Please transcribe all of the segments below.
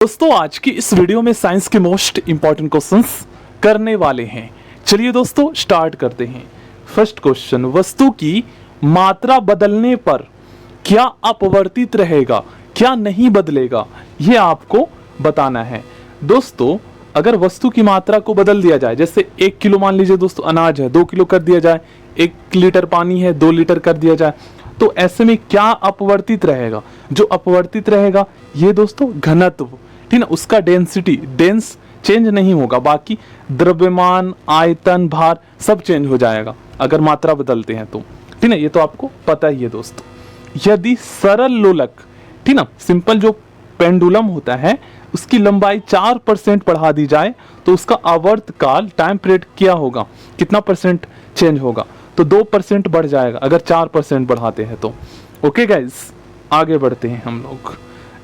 दोस्तों आज की इस वीडियो में साइंस के मोस्ट इंपॉर्टेंट क्वेश्चंस करने वाले हैं। चलिए दोस्तों स्टार्ट करते हैं। फर्स्ट क्वेश्चन, वस्तु की मात्रा बदलने पर क्या अपवर्तित रहेगा, क्या नहीं बदलेगा, ये आपको बताना है। दोस्तों अगर वस्तु की मात्रा को बदल दिया जाए, जैसे 1 किलो मान लीजिए दोस्तों अनाज है, 2 किलो कर दिया जाए, 1 लीटर पानी है 2 लीटर कर दिया जाए, तो ऐसे में क्या अपवर्तित रहेगा? जो अपवर्तित रहेगा ये दोस्तों घनत्व, ठीक ना, उसका डेंसिटी डेंस चेंज नहीं होगा, बाकी द्रव्यमान, आयतन, भार सब चेंज हो जाएगा अगर मात्रा बदलते हैं तो, ठीक ना, ये तो आपको पता ही है दोस्तों। यदि सरल लोलक, ठीक ना, सिंपल जो पेंडुलम होता है उसकी लंबाई 4% बढ़ा दी जाए तो उसका आवर्त काल टाइम पीरियड क्या होगा, कितना परसेंट चेंज होगा? तो 2% बढ़ जाएगा अगर 4% बढ़ाते हैं तो। ओके गाइस, आगे बढ़ते हैं हम लोग।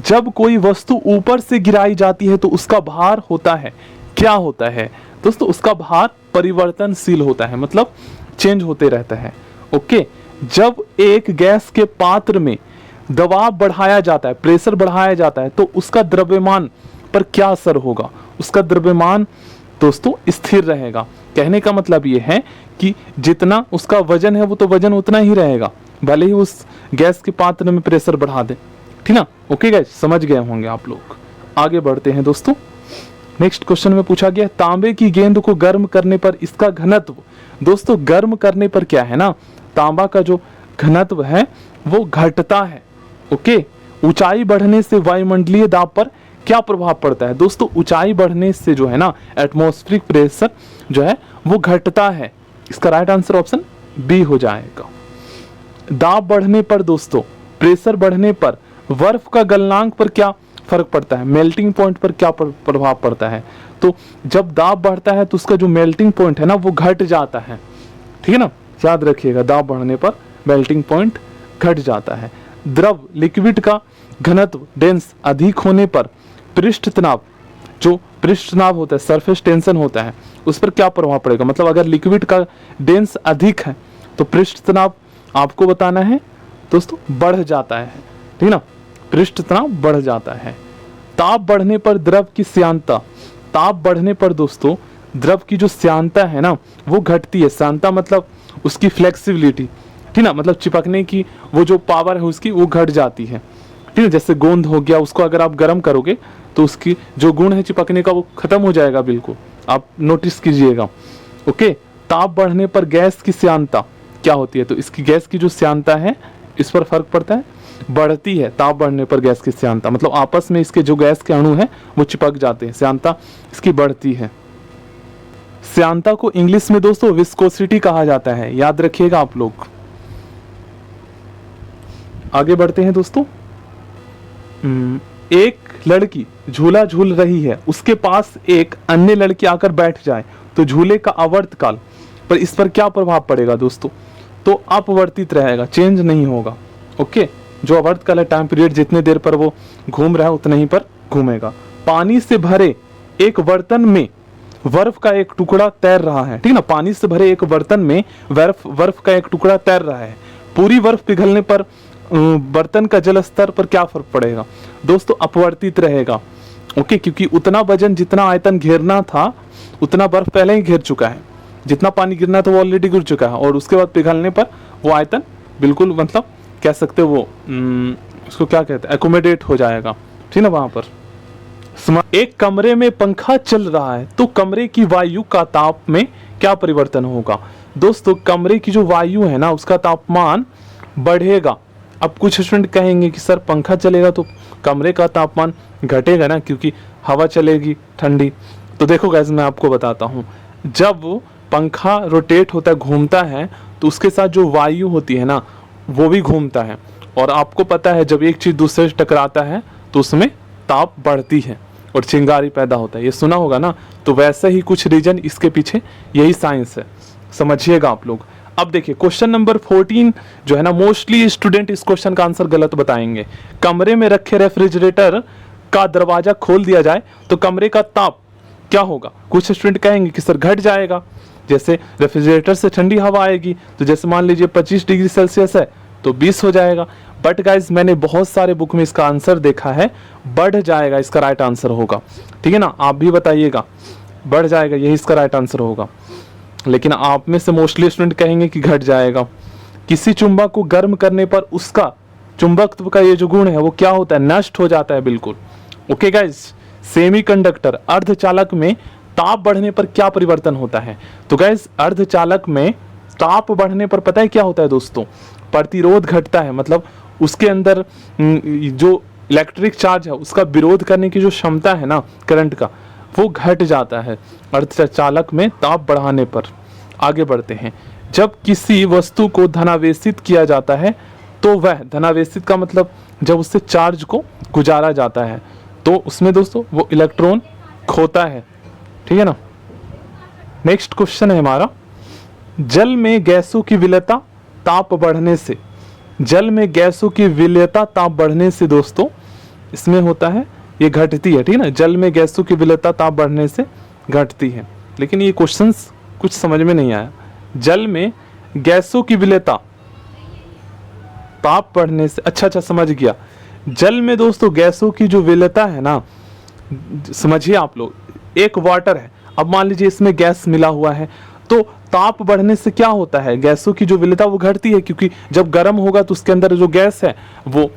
जब कोई वस्तु ऊपर से गिराई जाती है तो उसका भार होता है, क्या होता है दोस्तों? उसका भार परिवर्तनशील होता है, मतलब चेंज होते रहता है। ओके, जब एक गैस के पात्र में दबाव बढ़ाया जाता है, प्रेशर बढ़ाया जाता है, तो उसका द्रव्यमान पर क्या असर होगा? उसका द्रव्यमान दोस्तों स्थिर रहेगा। कहने का मतलब ये है कि जितना उसका वजन है वो तो वजन उतना ही रहेगा, भले ही उस गैस के पात्र में प्रेशर बढ़ा दे, ठीक ना। ओके गाइस, समझ गए होंगे आप लोग। आगे बढ़ते हैं दोस्तों। नेक्स्ट क्वेश्चन में पूछा गया, तांबे की गेंद को गर्म करने पर इसका घनत्व, दोस्तों गर्म करने पर क्या है ना, तांबा का जो घनत्व है वो घटता है। ओके, ऊंचाई बढ़ने से वायुमंडलीय दाब पर क्या प्रभाव पड़ता है? दोस्तों ऊंचाई बढ़ने से जो है ना एटमॉस्फेरिक प्रेशर जो है वो घटता है। इसका राइट आंसर ऑप्शन बी हो जाएगा। दाब बढ़ने पर दोस्तों, प्रेशर बढ़ने पर बर्फ का गलनांक पर क्या फर्क पड़ता है, मेल्टिंग पॉइंट पर क्या प्रभाव पड़ता है? तो जब दाब बढ़ता है तो उसका जो मेल्टिंग पॉइंट है ना वो घट जाता है, ठीक है ना, याद रखिएगा, दाब बढ़ने पर मेल्टिंग पॉइंट घट जाता है। द्रव लिक्विड का घनत्व डेंस अधिक होने पर पृष्ठ तनाव, जो पृष्ठ तनाव होता है, सरफेस टेंशन होता है, उस पर क्या प्रभाव पड़ेगा? मतलब अगर लिक्विड का डेंस अधिक है तो पृष्ठ तनाव आपको बताना है दोस्तों बढ़ जाता है, ठीक ना, पृष्ठ तनाव बढ़ जाता है। ताप बढ़ने पर द्रव की श्यानता, ताप बढ़ने पर दोस्तों द्रव की जो श्यानता है ना वो घटती है। श्यानता मतलब उसकी फ्लेक्सिबिलिटी, ठीक ना, मतलब चिपकने की वो जो पावर है उसकी वो घट जाती है, ठीक है। जैसे गोंद हो गया, उसको अगर आप गर्म करोगे तो उसकी जो गुण है चिपकने का वो खत्म हो जाएगा, बिल्कुल आप नोटिस कीजिएगा। ओके, ताप बढ़ने पर गैस की श्यानता क्या होती है? तो इसकी गैस की जो श्यानता है इस पर फर्क पड़ता है, बढ़ती है। ताप बढ़ने पर गैस की श्यानता मतलब आपस में इसके जो गैस के अणु हैं वो चिपक जाते हैं, श्यानता इसकी बढ़ती है। श्यानता को इंग्लिश में दोस्तों विस्कोसिटी कहा जाता है, याद रखिएगा आप लोग। आगे बढ़ते हैं दोस्तों। एक लड़की झूला झूल रही है, उसके पास एक अन्य लड़की आकर बैठ जाए तो झूले का आवर्त काल पर इस पर क्या प्रभाव पड़ेगा दोस्तों? तो अपवर्तित रहेगा, चेंज नहीं होगा। ओके, जो आवर्त काल है टाइम पीरियड, जितने देर पर वो घूम रहा है उतने ही पर घूमेगा। पानी से भरे एक बर्तन में बर्फ का एक टुकड़ा तैर रहा है, ठीक ना, पानी से भरे एक बर्तन में बर्फ का एक टुकड़ा तैर रहा है। पूरी बर्फ पिघलने पर बर्तन का जल स्तर पर क्या फर्क पड़ेगा? दोस्तों अपवर्तित रहेगा। ओके, क्योंकि उतना वजन जितना आयतन घेरना था उतना बर्फ पहले ही घेर चुका है, जितना पानी गिरना था वो ऑलरेडी गिर चुका है, और उसके बाद पिघलने पर वो आयतन बिल्कुल मतलब कह सकते वो उसको क्या कहते हैं, एकोमोडेट हो जाएगा, ठीक ना। वहां पर एक कमरे में पंखा चल रहा है तो कमरे की वायु का ताप में क्या परिवर्तन होगा? दोस्तों कमरे की जो वायु है ना उसका तापमान बढ़ेगा। अब कुछ स्टूडेंट कहेंगे कि सर पंखा चलेगा तो कमरे का तापमान घटेगा ना, क्योंकि हवा चलेगी ठंडी। तो देखो गाइस, मैं आपको बताता हूँ, जब पंखा रोटेट होता है, घूमता है, तो उसके साथ जो वायु होती है ना वो भी घूमता है, और आपको पता है जब एक चीज दूसरे से टकराता है तो उसमें ताप बढ़ती है और चिंगारी पैदा होता है, ये सुना होगा ना। तो वैसे ही कुछ रीजन इसके पीछे, यही साइंस है, समझिएगा आप लोग। अब देखिए क्वेश्चन नंबर 14 जो है ना, मोस्टली स्टूडेंट इस क्वेश्चन का आंसर गलत बताएंगे। कमरे में रखे रेफ्रिजरेटर का दरवाजा खोल दिया जाए तो कमरे का ताप क्या होगा? कुछ स्टूडेंट कहेंगे कि सर घट जाएगा, जैसे रेफ्रिजरेटर से ठंडी हवा आएगी, तो जैसे मान लीजिए 25 डिग्री सेल्सियस है तो 20 हो जाएगा। बट गाइज मैंने बहुत सारे बुक में इसका आंसर देखा है बढ़ जाएगा, इसका राइट आंसर होगा। ठीक है ना, आप भी बताइएगा, बढ़ जाएगा यही इसका राइट आंसर होगा। लेकिन आप में से मोस्टली स्टूडेंट कहेंगे कि घट जाएगा। किसी चुंबक को गर्म करने पर उसका चुंबकत्व का ये जो गुण है वो क्या होता है, नष्ट हो जाता है बिल्कुल। ओके गाइज, सेमीकंडक्टर अर्धचालक में ताप बढ़ने पर क्या परिवर्तन होता है? तो गाइज अर्धचालक में ताप बढ़ने पर पता है क्या होता है दोस्तों, प्रतिरोध घटता है, मतलब उसके अंदर जो इलेक्ट्रिक चार्ज है उसका विरोध करने की जो क्षमता है ना करंट का, वो घट जाता है अर्धचालक में ताप बढ़ाने पर। आगे बढ़ते हैं। जब किसी वस्तु को धनावेशित किया जाता है तो वह, धनावेशित का मतलब जब उससे चार्ज को गुजारा जाता है तो उसमें दोस्तों वो इलेक्ट्रॉन खोता है। ठीक है ना। नेक्स्ट क्वेश्चन है हमारा, जल में गैसों की विलेयता ताप बढ़ने से, जल में गैसों की विलेयता ताप बढ़ने से दोस्तों इसमें होता है ये घटती है। ठीक है ना, जल में गैसों की विलेयता ताप बढ़ने से घटती है। लेकिन ये क्वेश्चंस कुछ समझ में नहीं आया। जल में गैसों की विलेयता ताप बढ़ने से, अच्छा समझ गया। जल में दोस्तों गैसों की जो विलेयता है ना, समझिए आप लोग, एक वाटर है, अब मान लीजिए इसमें गैस मिला हुआ है, तो ताप बढ़ने से क्या होता है, गैसों की जो विलेयता वो घटती है, क्योंकि जब गर्म होगा तो उसके अंदर जो गैस है वो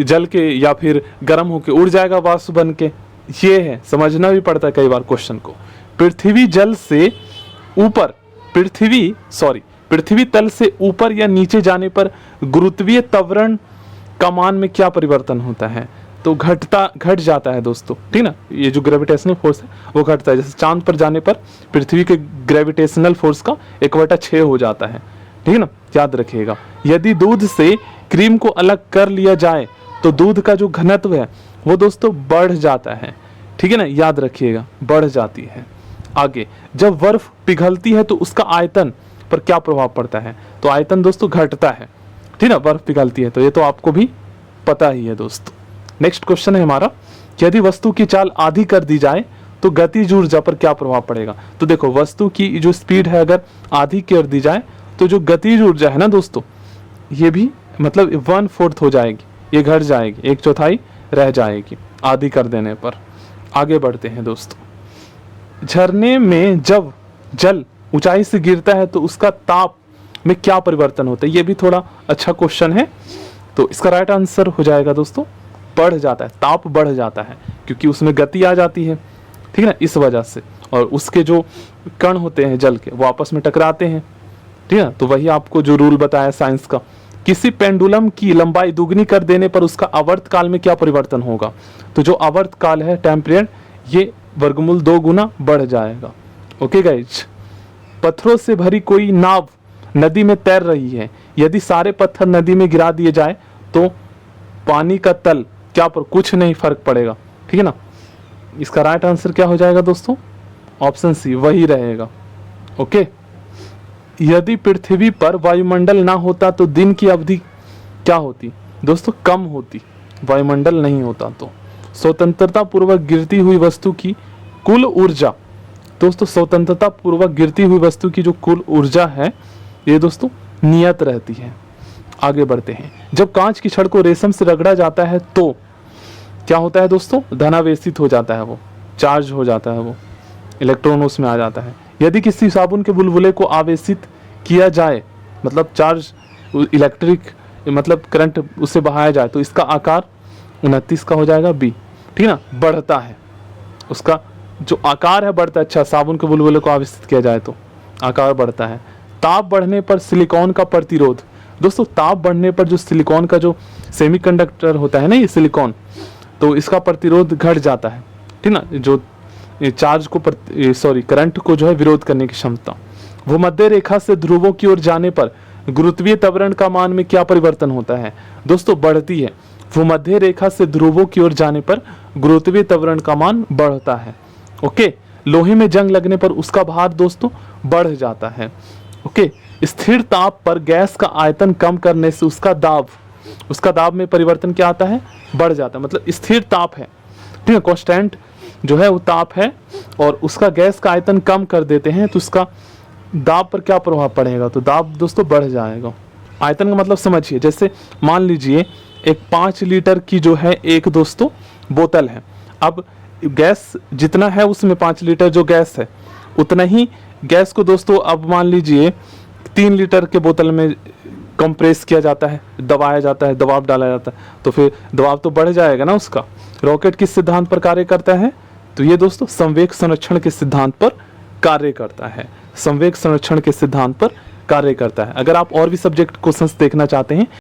जल के या फिर गर्म होके उड़ जाएगा वाष्प बन के। ये है, समझना भी पड़ता है कई बार क्वेश्चन को। पृथ्वी जल से ऊपर, पृथ्वी तल से ऊपर या नीचे जाने पर गुरुत्वीय त्वरण का मान में क्या परिवर्तन होता है? तो घट जाता है दोस्तों। ठीक ना, ये जो ग्रेविटेशनल फोर्स है वो घटता है। जैसे चांद पर जाने पर पृथ्वी के ग्रेविटेशनल फोर्स का 1/6 हो जाता है। ठीक है ना, याद रखिएगा। यदि दूध से क्रीम को अलग कर लिया जाए तो दूध का जो घनत्व है वो दोस्तों बढ़ जाता है। ठीक है ना, याद रखिएगा, बढ़ जाती है। आगे, जब बर्फ पिघलती है तो उसका आयतन पर क्या प्रभाव पड़ता है? तो आयतन दोस्तों घटता है। ठीक ना, बर्फ पिघलती है, तो ये तो आपको भी पता ही है दोस्तों। नेक्स्ट क्वेश्चन है हमारा, यदि वस्तु की चाल आधी कर दी जाए तो गतिज ऊर्जा पर क्या प्रभाव पड़ेगा? तो देखो, वस्तु की जो स्पीड है अगर आधी कर दी जाए तो जो गतिज ऊर्जा है ना दोस्तों, ये भी मतलब 1/4 हो जाएगी, ये घट जाएगी, 1/4 रह जाएगी आधी कर देने पर। आगे बढ़ते हैं दोस्तों। झरने में जब जल ऊंचाई से गिरता है तो उसका ताप में क्या परिवर्तन होता है? ये भी थोड़ा अच्छा क्वेश्चन है। तो इसका राइट आंसर हो जाएगा दोस्तों, बढ़ जाता है, ताप बढ़ जाता है, क्योंकि उसमें गति आ जाती है। ठीक है ना, इस वजह से। और उसके जो कण होते हैं जल के वो आपस में टकराते हैं। ठीक है, तो वही आपको जो रूल बताया साइंस का। किसी पेंडुलम की लंबाई दुगनी कर देने पर उसका आवर्त काल में क्या परिवर्तन होगा? तो जो आवर्त काल है, टाइम पीरियड, ये वर्गमूल 2 गुना बढ़ जाएगा। ओके गाइज, पत्थरों से भरी कोई नाव नदी में तैर रही है, यदि सारे पत्थर नदी में गिरा दिए जाए तो पानी का तल क्या पर कुछ नहीं फर्क पड़ेगा। ठीक है ना, इसका राइट आंसर क्या हो जाएगा दोस्तों? ऑप्शन सी वही रहेगा। ओके, यदि पृथ्वी पर वायुमंडल ना होता तो दिन की अवधि क्या होती? दोस्तों कम होती, वायुमंडल नहीं होता तो। स्वतंत्रता पूर्वक गिरती हुई वस्तु की कुल ऊर्जा, दोस्तों स्वतंत्रता पूर्वक गिरती हुई वस्तु की जो कुल ऊर्जा है ये दोस्तों नियत रहती है। आगे बढ़ते हैं। जब कांच की छड़ को रेशम से रगड़ा जाता है तो क्या होता है दोस्तों? धनावेशित हो जाता है, वो चार्ज हो जाता है, वो इलेक्ट्रॉन उसमें आ जाता है। यदि किसी साबुन के बुलबुले को आवेशित किया जाए, मतलब चार्ज इलेक्ट्रिक मतलब करंट उससे बहाया जाए, तो इसका आकार 29 का हो जाएगा बी। ठीक है ना, बढ़ता है, उसका जो आकार है बढ़ता है। अच्छा, साबुन के बुलबुले को आवेशित किया जाए तो आकार बढ़ता है। ताप बढ़ने पर सिलिकॉन का प्रतिरोध, दोस्तों ताप बढ़ने पर जो सिलिकॉन का जो सेमीकंडक्टर होता है ना, ये सिलिकॉन, तो इसका प्रतिरोध घट जाता है। ठीक ना, जो चार्ज को करंट को जो है विरोध करने की क्षमता। भूमध्य रेखा से ध्रुवों की ओर जाने पर गुरुत्वीय त्वरण का मान में क्या परिवर्तन होता है? दोस्तों बढ़ती है। भूमध्य रेखा से ध्रुवों की ओर जाने पर गुरुत्वीय त्वरण का मान बढ़ता है। ओके, लोहे में जंग लगने पर उसका भार दोस्तों बढ़ जाता है। ओके, स्थिर ताप पर गैस का आयतन कम करने से उसका दाब में परिवर्तन क्या आता है? बढ़ जाता है। मतलब स्थिर ताप है, ठीक है, कांस्टेंट जो है वो ताप है, और उसका गैस का आयतन कम कर देते हैं तो उसका दाब पर क्या प्रभाव पड़ेगा? तो दाब दोस्तों बढ़ जाएगा। आयतन का मतलब समझिए, जैसे मान लीजिए एक 5 लीटर की जो है एक दोस्तों बोतल है। अब गैस जितना है उसमें 5 लीटर जो गैस है उतना ही गैस को दोस्तों अब मान लीजिए 3 लीटर के बोतल में कंप्रेस किया जाता है, दबाया जाता है, दबाव डाला जाता है, तो फिर दबाव तो बढ़ जाएगा ना उसका। रॉकेट किस सिद्धांत पर कार्य करता है? तो ये दोस्तों संवेग संरक्षण के सिद्धांत पर कार्य करता है। संवेग संरक्षण के सिद्धांत पर कार्य करता है। अगर आप और भी सब्जेक्ट क्वेश्चंस देखना चाहते हैं